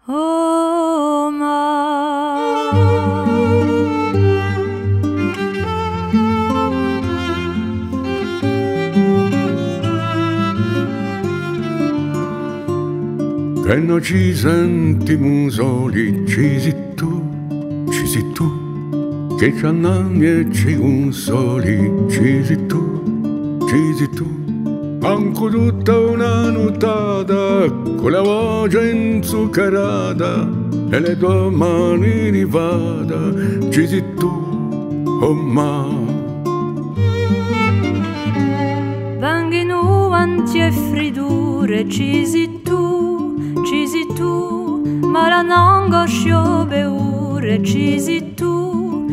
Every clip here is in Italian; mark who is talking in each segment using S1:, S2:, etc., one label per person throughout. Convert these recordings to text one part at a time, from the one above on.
S1: Oh, ma
S2: che non ci sentiamo soli, ci sei tu, che ci andiamo e ci consoli, ci sei tu. Manco tutta una nottata con la voce inzuccherata e le tue mani di fata, ci sei tu, oh ma.
S1: vengono avanti e fridure, ci sei tu, ma la n'angoscia beure, ci sei tu,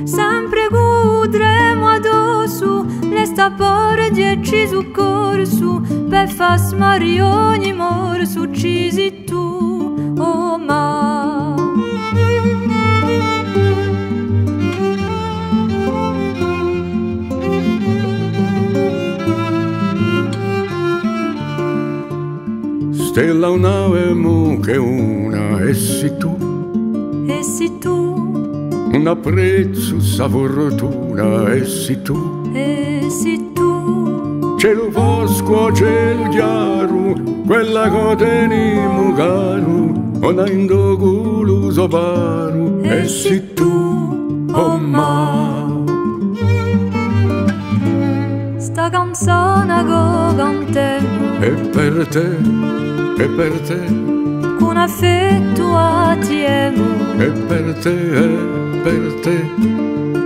S1: sempre godremo addosso, le stapore dieci su corso, per far smari ogni morso, ci sei tu, oh ma.
S2: Stella una avemo che una, e sei tu, un apprezzo sa fortuna, e sei tu, cielo fosco, cielo chiaro, quella che teniamo caro, non in do culo soparo, e sei tu, oh ma.
S1: Sta canzone che cantiamo
S2: E per te,
S1: con affetto atiemo,
S2: e per te,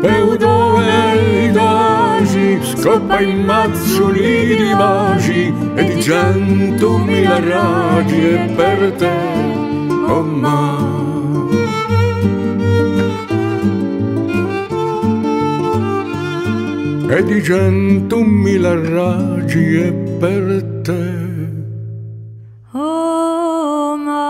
S2: e dove i doci scoppa in mazzoli di baci e di 100.000 raggi, e per te, oh ma. E di 100.000 raggi, e per te.
S1: oh ma.